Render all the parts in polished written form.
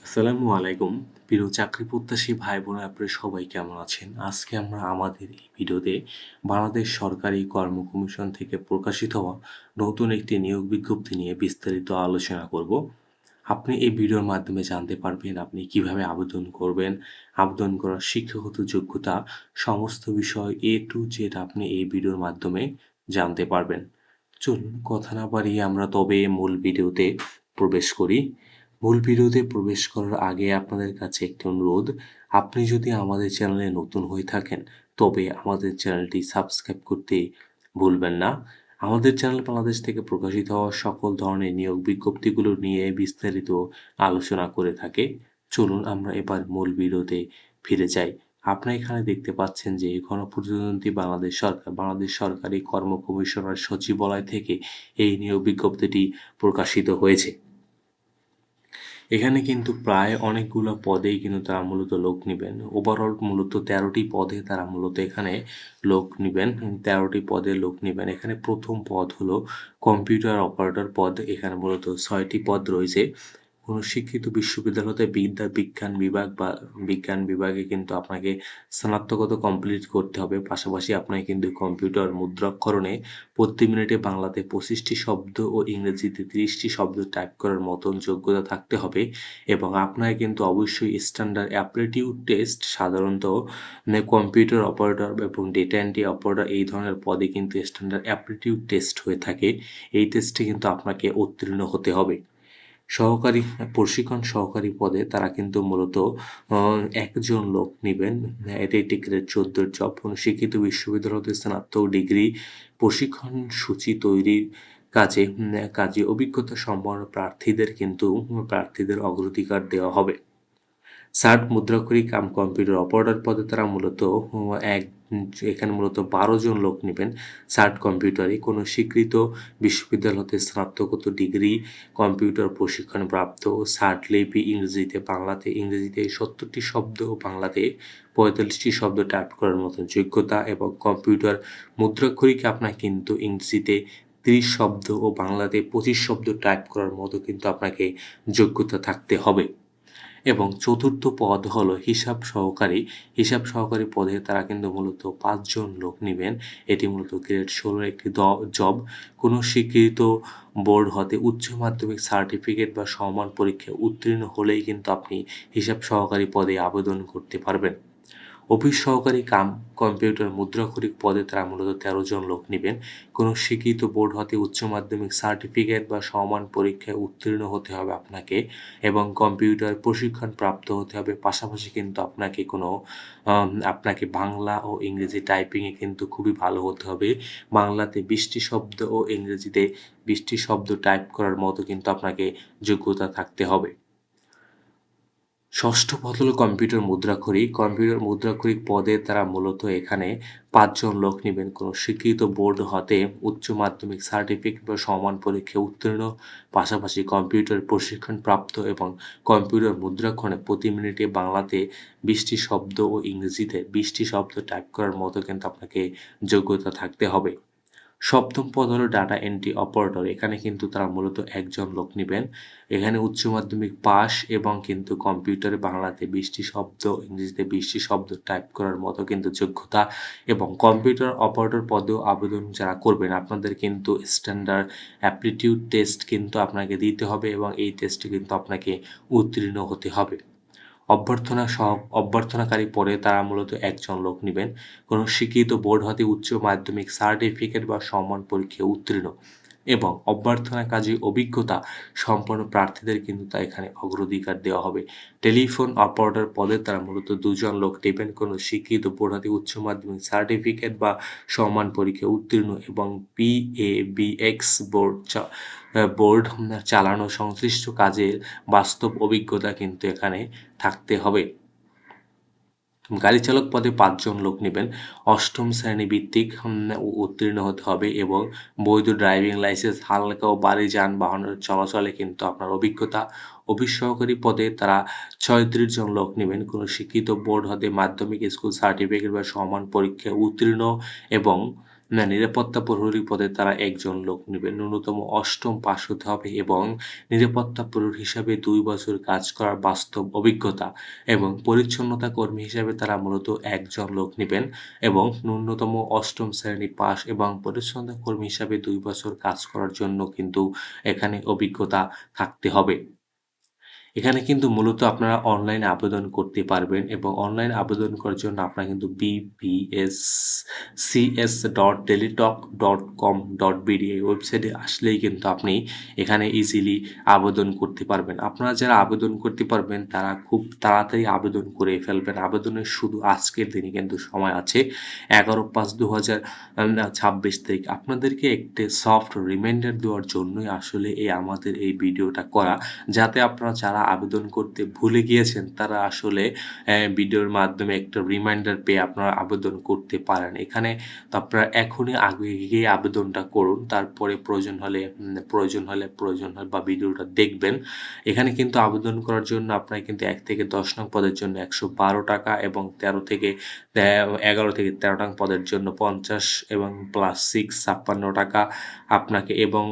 আসসালামু আলাইকুম। প্রিয় চাকরি প্রত্যাশী ভাই বোনেরা আপনারা সবাই কেমন আছেন? আজকে আমরা আমাদের এই ভিডিওতে বাংলাদেশ সরকারি কর্ম কমিশন থেকে প্রকাশিত হওয়া নতুন একটি নিয়োগ বিজ্ঞপ্তি নিয়ে বিস্তারিত আলোচনা করব। আপনি এই ভিডিওর মাধ্যমে জানতে পারবেন আপনি কিভাবে আবেদন করবেন, আবেদন করার শিক্ষাগত যোগ্যতা, সমস্ত বিষয় A to Z আপনি এই ভিডিওর মাধ্যমে জানতে পারবেন। চলুন কথা না বাড়িয়ে আমরা তবে মূল ভিডিওতে প্রবেশ করি। মূল ভিডিওতে প্রবেশ করার আগে আপনাদের কাছে একটি অনুরোধ, আপনি যদি আমাদের চ্যানেলে নতুন হয়ে থাকেন তবে আমাদের চ্যানেলটি সাবস্ক্রাইব করতে ভুলবেন না। আমাদের চ্যানেল বাংলাদেশ থেকে প্রকাশিত হওয়া সকল ধরনের নিয়োগ বিজ্ঞপ্তিগুলো নিয়ে বিস্তারিত আলোচনা করে থাকে। চলুন আমরা এবার মূল ভিডিওতে ফিরে যাই। আপনারা এখানে দেখতে পাচ্ছেন যে গণপ্রজাতন্ত্রী বাংলাদেশ সরকারি কর্ম কমিশনার সচিবালয় থেকে এই নিয়োগ বিজ্ঞপ্তিটি প্রকাশিত হয়েছে। এখানে কিন্তু প্রায় অনেকগুলো পদেই কিন্তু তারা মূলত লোক নিবেন। ওভারঅল মূলত ১৩টি পদে তারা মূলত এখানে লোক নিবেন। ১৩টি পদে লোক নিবেন। এখানে প্রথম পদ হলো কম্পিউটার অপারেটর পদ। এখানে মূলত ৬টি পদ রয়েছে। কোনো শিক্ষিত বিশ্ববিদ্যালয় হতে বিজ্ঞান বিভাগ বা বিজ্ঞান বিভাগে কিন্তু আপনাকে স্নাতকোত্তর কমপ্লিট করতে হবে। পাশাপাশি আপনাকে কিন্তু কম্পিউটার মুদ্রাক্ষরণে প্রতি মিনিটে বাংলাতে ২৫টি শব্দ ও ইংরেজিতে ৩০টি শব্দ টাইপ করার মতন যোগ্যতা থাকতে হবে এবং আপনাকে কিন্তু অবশ্যই স্ট্যান্ডার্ড অ্যাপটিটিউড টেস্ট সাধারণত কম্পিউটার অপারেটর এবং ডেটা এন্ট্রি অপারেটর এই ধরনের পদে কিন্তু স্ট্যান্ডার্ড অ্যাপটিটিউড টেস্ট হয়ে থাকে। এই টেস্টে কিন্তু আপনাকে উত্তীর্ণ হতে হবে। প্রশিক্ষণ সহকারী পদে তারা কিন্তু মূলত ১ জন লোক নিবেন। এটা একটি গ্রেড ১৪ র জব। কোনো শিক্ষিত বিশ্ববিদ্যালয় হতে স্নাতক ডিগ্রি প্রশিক্ষণ সূচি তৈরির কাজে অভিজ্ঞতা সম্পন্ন প্রার্থীদের অগ্রাধিকার দেওয়া হবে। ষাট মুদ্রাক্ষরিক কম্পিউটার অপারেটর পদে তারা মূলত এক এখানে মূলত ১২ জন লোক নেবেন। ষাট কম্পিউটারে কোনো স্বীকৃত বিশ্ববিদ্যালয় হতে স্নাতকোত্তর ডিগ্রি কম্পিউটার প্রশিক্ষণপ্রাপ্ত, ষাট লিপি ইংরেজিতে ৭০টি শব্দ ও বাংলাতে ৪৫টি শব্দ টাইপ করার মতো যোগ্যতা এবং কম্পিউটার মুদ্রাক্ষরিকে আপনার কিন্তু ইংরেজিতে ৩০ শব্দ ও বাংলাতে ২৫ শব্দ টাইপ করার মতো কিন্তু আপনাকে যোগ্যতা থাকতে হবে। এবং চতুর্থ পদ হলো হিসাব সহকারী পদে তারা কিন্তু মূলত ৫ জন লোক নিবেন। এটি মূলত গ্রেড ১৬ একটি জব। কোনো স্বীকৃত বোর্ড হতে উচ্চ মাধ্যমিক সার্টিফিকেট বা সমান পরীক্ষায় উত্তীর্ণ হলেই কিন্তু আপনি হিসাব সহকারী পদে আবেদন করতে পারবেন। অফিস সহকারী কম্পিউটার মুদ্রাক্ষরিক পদে তারা মূলত ১৩ জন লোক নিবেন। কোনো স্বীকৃত বোর্ড হতে উচ্চ মাধ্যমিক সার্টিফিকেট বা সমান পরীক্ষায় উত্তীর্ণ হতে হবে আপনাকে এবং কম্পিউটার প্রশিক্ষণ প্রাপ্ত হতে হবে। পাশাপাশি কিন্তু আপনাকে বাংলা ও ইংরেজি টাইপিংয়ে কিন্তু খুবই ভালো হতে হবে। বাংলাতে ২০টি শব্দ ও ইংরেজিতে ২০টি শব্দ টাইপ করার মতো কিন্তু আপনাকে যোগ্যতা থাকতে হবে। ষষ্ঠ পদ হলো কম্পিউটার মুদ্রাক্ষরিক পদে তারা মূলত এখানে ৫ জন লোক নিবেন। কোনো স্বীকৃত বোর্ড হতে উচ্চ মাধ্যমিক সার্টিফিকেট বা সমান পরীক্ষায় উত্তীর্ণ, পাশাপাশি কম্পিউটার প্রশিক্ষণপ্রাপ্ত এবং কম্পিউটার মুদ্রাক্ষণে প্রতি মিনিটে বাংলাতে ২০টি শব্দ ও ইংরেজিতে ২০টি শব্দ টাইপ করার মতো কিন্তু আপনাকে যোগ্যতা থাকতে হবে। সপ্তম পদ হলো ডাটা এন্ট্রি অপারেটর। এখানে কিন্তু তারা মূলত ১ জন লোক নিবেন। এখানে উচ্চ মাধ্যমিক পাস এবং কিন্তু কম্পিউটারে বাংলাতে ২০টি শব্দ, ইংরেজিতে ২০টি শব্দ টাইপ করার মতো কিন্তু যোগ্যতা এবং কম্পিউটার অপারেটর পদেও আবেদন যারা করবেন আপনাদের কিন্তু স্ট্যান্ডার্ড অ্যাপটিটিউড টেস্ট কিন্তু আপনাকে দিতে হবে এবং এই টেস্টে কিন্তু আপনাকে উত্তীর্ণ হতে হবে। অভ্যর্থনাকারী পদে তারা মূলত ১ জন লোক নিবেন। কোনো স্বীকৃত বোর্ড হতে উচ্চ মাধ্যমিক সার্টিফিকেট বা সমান পরীক্ষায় উত্তীর্ণ এবং অভ্যর্থনা কাজে অভিজ্ঞতা সম্পন্ন প্রার্থীদের কিন্তু এখানে অগ্রাধিকার দেওয়া হবে। টেলিফোন অপারেটর পদে তারা মূলত ২ জন লোক নেবেন। কোনো স্বীকৃত বোর্ড হতে উচ্চ মাধ্যমিক সার্টিফিকেট বা সমান পরীক্ষায় উত্তীর্ণ এবং PABX বোর্ড চালানো সংশ্লিষ্ট কাজের বাস্তব অভিজ্ঞতা কিন্তু এখানে থাকতে হবে। গাড়ি চালক পদে ৫ জন লোক নিবেন। অষ্টম শ্রেণী ভিত্তিক উত্তীর্ণ হতে হবে এবং বৈধ ড্রাইভিং লাইসেন্স, হালকা ও ভারী যানবাহনের চলাচলে কিন্তু আপনার অভিজ্ঞতা। অফিস সহকারী পদে তারা ৩৬ জন লোক নিবেন। কোনো শিক্ষিত বোর্ড হতে মাধ্যমিক স্কুল সার্টিফিকেট বা সমান পরীক্ষায় উত্তীর্ণ এবং না, নিরাপত্তা প্রহরী পদে তারা ১ জন লোক নিবে। ন্যূনতম ৮ম পাস হতে হবে এবং নিরাপত্তা প্রহরী হিসাবে ২ বছর কাজ করার বাস্তব অভিজ্ঞতা এবং পরিচ্ছন্নতা কর্মী হিসাবে তারা মূলত ১ জন লোক নিবেন এবং ন্যূনতম ৮ম শ্রেণী পাস এবং পরিচ্ছন্নতা কর্মী হিসাবে ২ বছর কাজ করার জন্য কিন্তু এখানে অভিজ্ঞতা থাকতে হবে। এখানে কিন্তু মূলত আপনারা অনলাইনে আবেদন করতে পারবেন এবং অনলাইন আবেদন করার জন্য আপনারা কিন্তু bbscs.teletalk.com.bd এই ওয়েবসাইটে আসলেই কিন্তু আপনি এখানে ইজিলি আবেদন করতে পারবেন। আপনারা যারা আবেদন করতে পারবেন তারা খুব তাড়াতাড়ি আবেদন করে ফেলবেন। আবেদনের শুধু আজকের দিনই কিন্তু সময় আছে ১১/৫/২০২৬ তারিখ। আপনাদেরকে একটি সফট রিমাইন্ডার দেওয়ার জন্যই আসলে আমাদের এই ভিডিওটা করা। যাতে আপনারা যারা আবেদন করতে ভুলে গিয়েছেন তারা আসলে ভিডিওর মাধ্যমে একটা রিমাইন্ডার পেয়ে আপনারা আবেদন করতে পারেন। এখানে তো আপনারা এখনই আগে গিয়ে আবেদনটা করুন। তারপরে প্রয়োজন হয় বা ভিডিওটা দেখবেন। এখানে কিন্তু আবেদন করার জন্য আপনার কিন্তু ১ থেকে ১০ নং পদের জন্য ৳১১২ এবং ১১ থেকে ১৩ নং পদের জন্য ৫০ এবং +6 ৳৫৬ আপনাকে এবং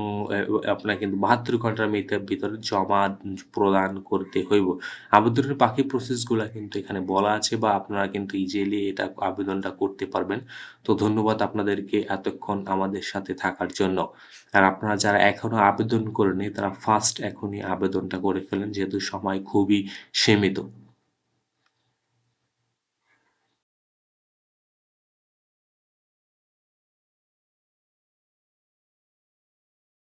আপনার কিন্তু ৭২ ঘন্টার ভিতরে জমা প্রদান করতে হইব। আবেদনের বাকি প্রসেসগুলা কিন্তু এখানে বলা আছে বা আপনারা কিন্তু ইজিলি এটা আবেদনটা করতে পারবেন। তো ধন্যবাদ আপনাদেরকে এতক্ষণ আমাদের সাথে থাকার জন্য। আর আপনারা যারা এখনো আবেদন করেননি তারা ফার্স্ট এখনই আবেদনটা করে ফেলেন যেহেতু সময় খুবই সীমিত।